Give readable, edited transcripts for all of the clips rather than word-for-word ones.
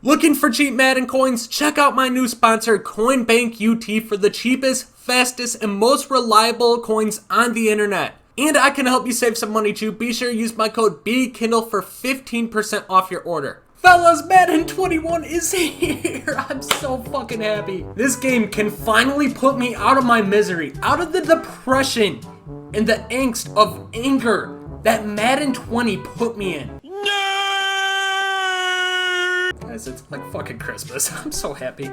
Looking for cheap Madden coins? Check out my new sponsor, Coinbank UT, for the cheapest, fastest, and most reliable coins on the internet. And I can help you save some money too. Be sure to use my code Bkindel for 15% off your order. Fellas, Madden 21 is here! I'm so fucking happy. This game can finally put me out of my misery, out of the depression, and the angst of anger that Madden 20 put me in. Guys, it's like fucking Christmas. I'm so happy.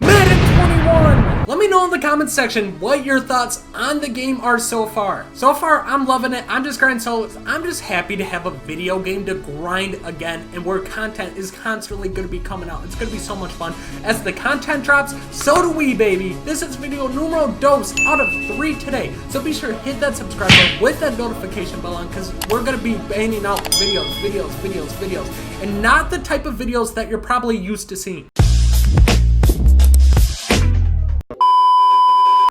Madden 21! Let me know in the comments section what your thoughts on the game are so far. So far, I'm loving it. I'm just grinding solos. I'm just happy to have a video game to grind again and where content is constantly going to be coming out. It's going to be so much fun. As the content drops, so do we, baby. This is video numero dos out of 3 today. So be sure to hit that subscribe button with that notification bell on because we're going to be banging out videos, and not the type of videos that you're probably used to seeing.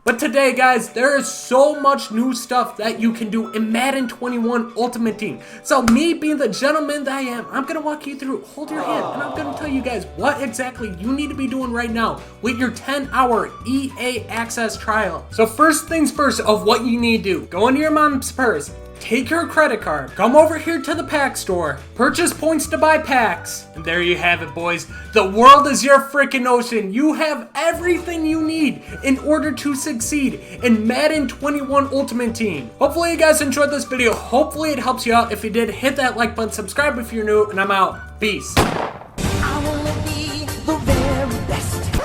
But today, guys, there is so much new stuff that you can do in Madden 21 Ultimate Team. So me being the gentleman that I am, I'm going to walk you through, hold your hand, and I'm going to tell you guys what exactly you need to be doing right now with your 10-hour EA Access trial. So first things first of what you need to do, go into your mom's purse, take your credit card, come over here to the pack store, purchase points to buy packs, and there you have it, boys. The world is your freaking ocean. You have everything you need in order to succeed in Madden 21 Ultimate Team. Hopefully you guys enjoyed this video. Hopefully it helps you out. If you did, hit that like button, subscribe if you're new, and I'm out. Peace. I wanna be the very best.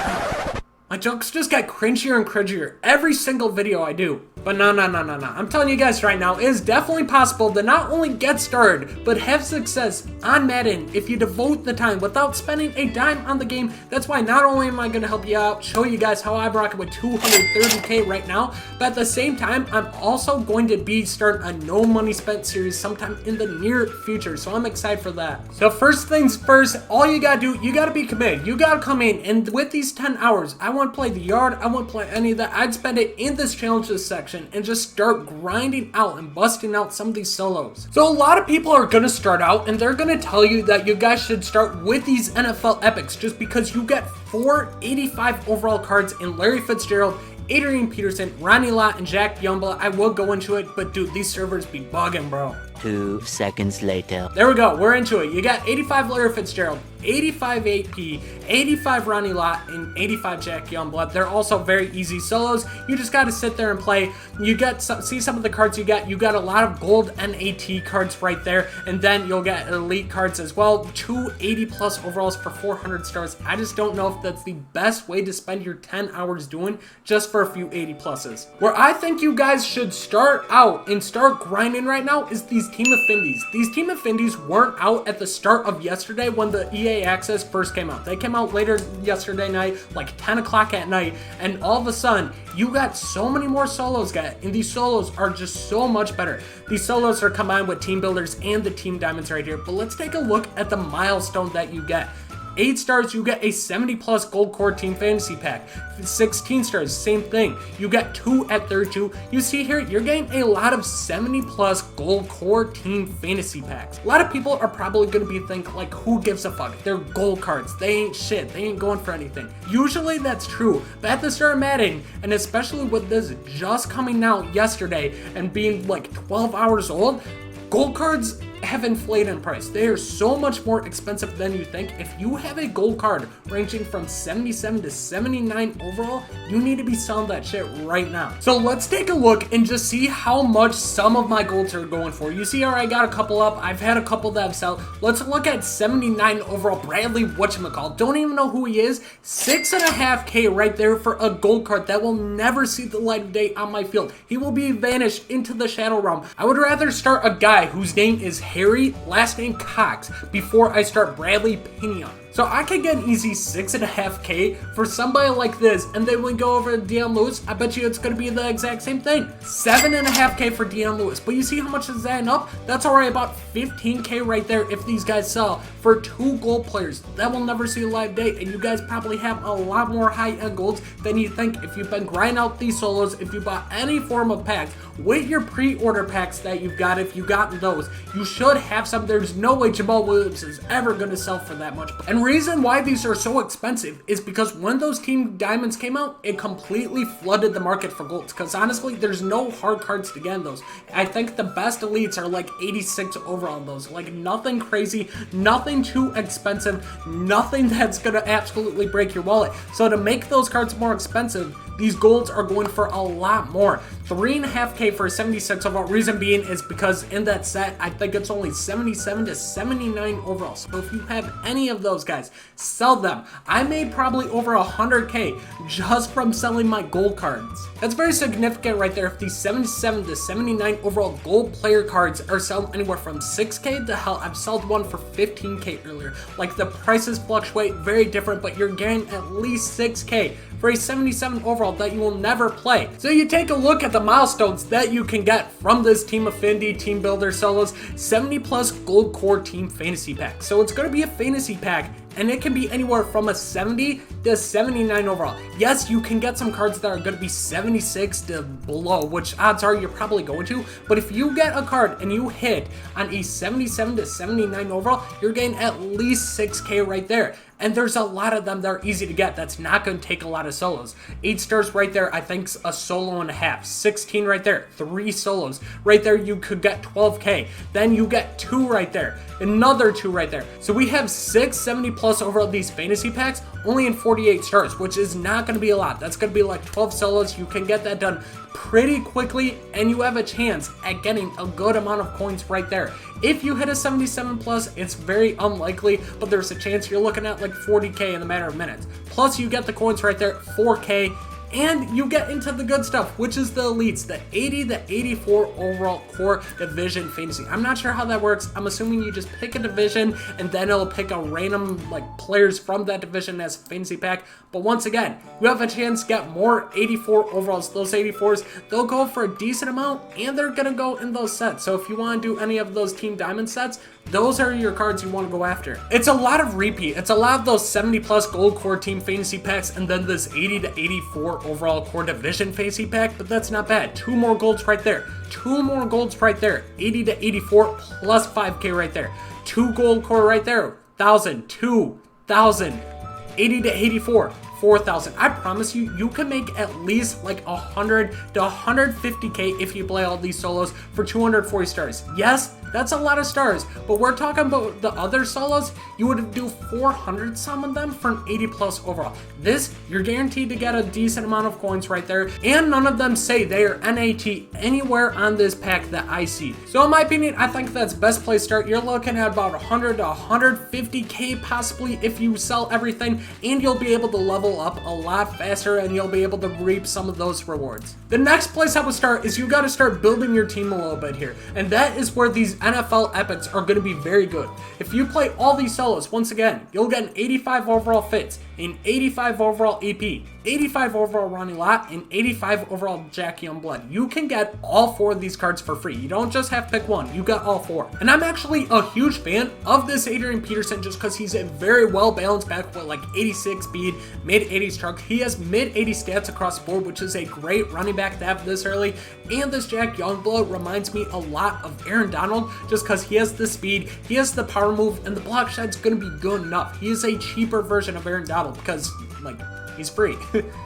My jokes just get cringier and cringier every single video I do. But no. I'm telling you guys right now, it is definitely possible to not only get started, but have success on Madden if you devote the time without spending a dime on the game. That's why not only am I going to help you out, show you guys how I'm rocking with 230k right now, but at the same time, I'm also going to be starting a no money spent series sometime in the near future. So I'm excited for that. So first things first, all you got to do, you got to be committed. You got to come in, and with these 10 hours, I want to play the yard. I want to play any of that. I'd spend it in this challenges section and just start grinding out and busting out some of these solos. So a lot of people are going to start out and they're going to tell you that you guys should start with these NFL epics just because you get 4 85 overall cards in Larry Fitzgerald, Adrian Peterson, Ronnie Lott, and Jack Youngblood. I will go into it, but dude, these servers be bugging, bro. 2 seconds later. There we go, we're into it. You got 85 Larry Fitzgerald, 85 AP, 85 Ronnie Lott, and 85 Jack Youngblood. They're also very easy solos. You just got to sit there and play. You get see some of the cards you got. You got a lot of gold NAT cards right there, and then you'll get elite cards as well. 2 80 plus overalls for 400 stars. I just don't know if that's the best way to spend your 10 hours doing just for a few 80 pluses. Where I think you guys should start out and start grinding right now is these team affinities. These team affinities weren't out at the start of yesterday when the EA Access first came out. They came out later yesterday night, like 10 o'clock at night, and all of a sudden, you got so many more solos, guys, and these solos are just so much better. These solos are combined with team builders and the team diamonds right here, but let's take a look at the milestone that you get. 8 stars, you get a 70 plus gold core team fantasy pack. 16 stars, same thing. You get 2 at 32. You see here, you're getting a lot of 70 plus gold core team fantasy packs. A lot of people are probably going to be thinking, like, who gives a fuck? They're gold cards. They ain't shit. They ain't going for anything. Usually that's true, but at the start of Madden, and especially with this just coming out yesterday and being like 12 hours old, gold cards have inflated in price. They are so much more expensive than you think. If you have a gold card ranging from 77 to 79 overall, you need to be selling that shit right now. So let's take a look and just see how much some of my golds are going for. You see how I got a couple up. I've had a couple that have sold. Let's look at 79 overall Bradley whatchamacallit. Don't even know who he is. 6.5k right there for a gold card that will never see the light of day on my field. He will be vanished into the shadow realm. I would rather start a guy whose name is Harry, last name Cox, before I start Bradley Pinion. So I could get an easy 6.5K for somebody like this, and then we go over to Dion Lewis. I bet you it's going to be the exact same thing. 7.5K for Dion Lewis. But you see how much is adding up? That's already about 15K right there if these guys sell for 2 gold players. That will never see a live day, and you guys probably have a lot more high-end golds than you think if you've been grinding out these solos, if you bought any form of packs. With your pre-order packs that you've got, if you got those, you should have some. There's no way Jamal Williams is ever going to sell for that much. And reason why these are so expensive is because when those team diamonds came out, it completely flooded the market for golds, because honestly, there's no hard cards to get in those. I think the best elites are like 86 overall in those. Like nothing crazy, nothing too expensive, nothing that's going to absolutely break your wallet. So to make those cards more expensive, these golds are going for a lot more. 3.5K for 76 overall. Reason being is because in that set, I think it's only 77 to 79 overall. So if you have any of those guys, sell them. I made probably over 100K just from selling my gold cards. That's very significant right there. If these 77 to 79 overall gold player cards are selling anywhere from 6K to hell, I've sold one for 15K earlier. Like the prices fluctuate, very different, but you're getting at least 6K for a 77 overall that you will never play. So you take a look at the milestones that you can get from this Team Affinity Team Builder Solos 70 plus Gold Core Team Fantasy Pack. So it's going to be a fantasy pack, and it can be anywhere from a 70 to 79 overall. Yes, you can get some cards that are going to be 76 to below, which odds are you're probably going to, but if you get a card and you hit on a 77 to 79 overall, you're getting at least 6K right there. And there's a lot of them that are easy to get. That's not going to take a lot of solos. 8 stars right there, I think a solo and a half. 16 right there, 3 solos. Right there, you could get 12K. Then you get 2 right there. Another 2 right there. So we have 6 70 plus overall these fantasy packs, only in 48 stars, which is not going to be a lot. That's going to be like 12 solos. You can get that done pretty quickly, and you have a chance at getting a good amount of coins right there. If you hit a 77 plus, it's very unlikely, but there's a chance you're looking at like 40K in a matter of minutes. Plus you get the coins right there, 4K, and you get into the good stuff, which is the elites, the 80 to 84 overall core division fantasy. I'm not sure how that works. I'm assuming you just pick a division and then it'll pick a random like players from that division as a fantasy pack. But once again, you have a chance to get more 84 overalls. Those 84s, they'll go for a decent amount, and they're gonna go in those sets. So if you want to do any of those Team Diamond sets, those are your cards you want to go after. It's a lot of repeat. It's a lot of those 70 plus gold core team fantasy packs, and then this 80 to 84 overall core division fantasy pack, but that's not bad. 2 more golds right there. 2 more golds right there. 80 to 84 plus 5K right there. 2 gold core right there. 1,000, 2,000. 80 to 84. 4,000. I promise you, you can make at least like 100 to 150K if you play all these solos for 240 stars. Yes, that's a lot of stars, but we're talking about the other solos. You would do 400 some of them for an 80 plus overall. This, you're guaranteed to get a decent amount of coins right there, and none of them say they are NAT anywhere on this pack that I see. So in my opinion, I think that's best place start. You're looking at about 100 to 150K possibly if you sell everything, and you'll be able to level up a lot faster, and you'll be able to reap some of those rewards. The next place I would start is you got to start building your team a little bit here, and that is where these NFL epics are going to be very good. If you play all these solos, once again, you'll get an 85 overall Fitz, an 85 overall EP, 85 overall Ronnie Lott, and 85 overall Jack Youngblood. You can get all 4 of these cards for free. You don't just have to pick one, you got all 4. And I'm actually a huge fan of this Adrian Peterson just because he's a very well balanced back with like 86 speed, mid 80s truck. He has mid 80 stats across the board, which is a great running back to have this early. And this Jack Youngblood reminds me a lot of Aaron Donald just because he has the speed, he has the power move, and the block shed's going to be good enough. He is a cheaper version of Aaron Donald because like he's free.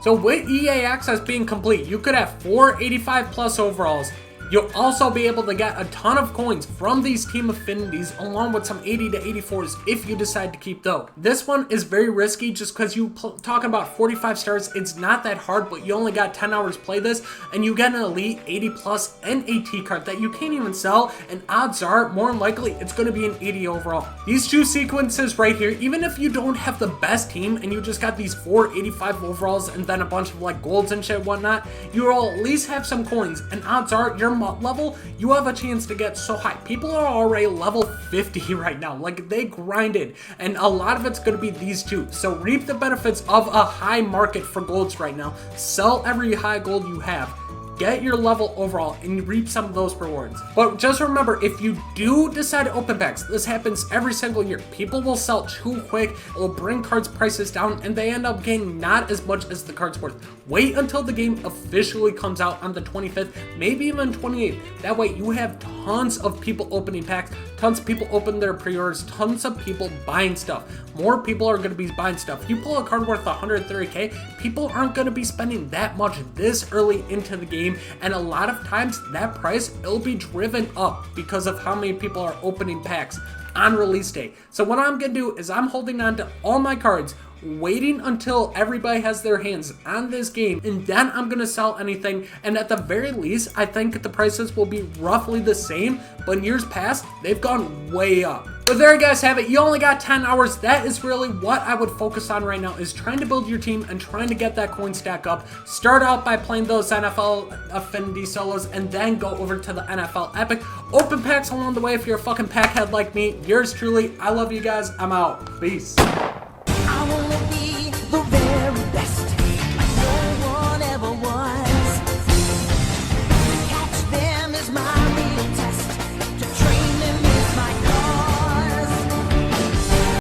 So with EA access being complete, you could have 4 85 plus overalls. You'll also be able to get a ton of coins from these team affinities along with some 80 to 84s if you decide to keep those. This one is very risky just because you talking about 45 stars. It's not that hard, but you only got 10 hours to play this, and you get an elite 80 plus NAT card that you can't even sell, and odds are more than likely it's going to be an 80 overall. These 2 sequences right here, even if you don't have the best team and you just got these 4 85 overalls and then a bunch of like golds and shit and whatnot, you will at least have some coins, and odds are you're warm-up level, you have a chance to get so high. People are already level 50 right now. Like, they grinded, and a lot of it's going to be these two. So reap the benefits of a high market for golds right now. Sell every high gold you have. Get your level overall and reap some of those rewards. But just remember, if you do decide to open packs, this happens every single year. People will sell too quick, it will bring cards prices down, and they end up getting not as much as the card's worth. Wait until the game officially comes out on the 25th, maybe even 28th. That way you have tons of people opening packs, tons of people open their pre-orders, tons of people buying stuff. More people are going to be buying stuff. You pull a card worth 130k, people aren't going to be spending that much this early into the game, and a lot of times that price, it'll be driven up because of how many people are opening packs on release day. So what I'm going to do is I'm holding on to all my cards, waiting until everybody has their hands on this game, and then I'm gonna sell anything. And at the very least, I think the prices will be roughly the same, but in years past, they've gone way up. But there you guys have it. You only got 10 hours. That is really what I would focus on right now, is trying to build your team and trying to get that coin stack up. Start out by playing those NFL affinity solos and then go over to the NFL Epic. Open packs along the way if you're a fucking packhead like me. Yours truly. I love you guys. I'm out. Peace.